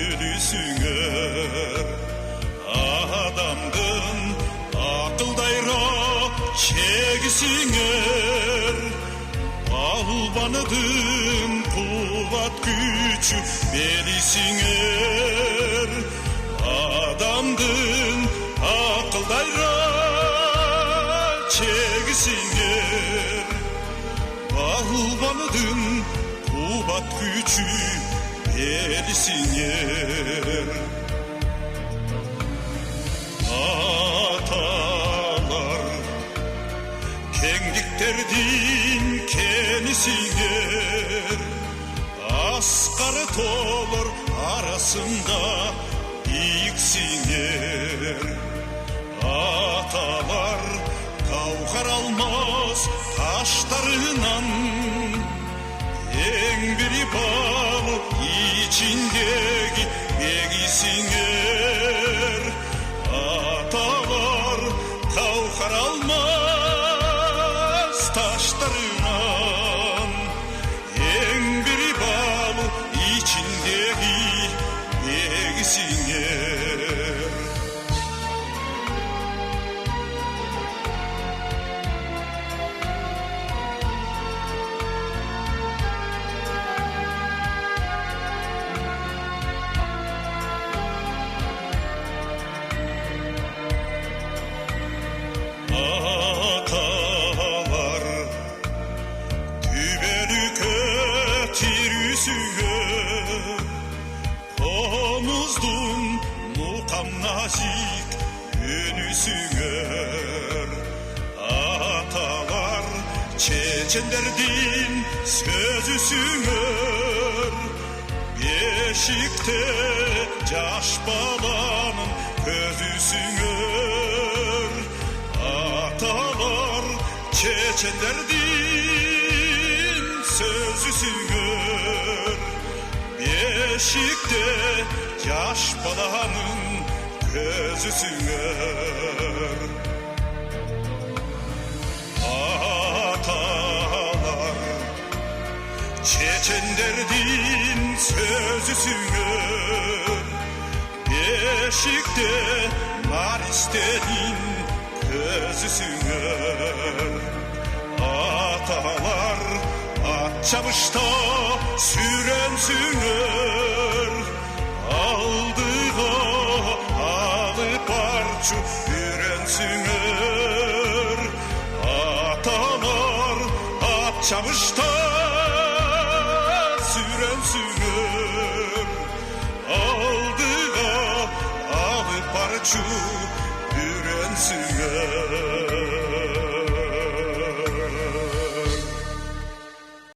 үлүсүңөр адамдын акылдайра чегисиңер албанытын кубат күчү белисиңер адамдын акылдайра чегисиңер албанытын кубат күчү белисиңер аталар кеңдиктердин кенисиңер аскары тоолор арасында ийиксиңер аталар каукар алмаз таштарынан эң бири балы ичиндеги эгисиңер аталар каукар алмаз таштарынан эң бири балы ичиндеги эгисиңер аталар түбөлүккө тирүүсүңөр комуздун мукам назик үнүсүңөр аталар чечендердин сөзүсүңөр бешикте жаш баланын көзүсүңөр аталар чечендердин сөзүсүңөр бешикте жаш баланын көзүсүңөр аталар чечендердин сөзүсүңөр бешикте наристенин көзүсүңөр аталар ат чабышта сүрөнсүңөр алдыга алып барчу үрөнсүңөр аталар ат чабышта сүрөнсүңөр алдыга алып барчу үрөнсүңөр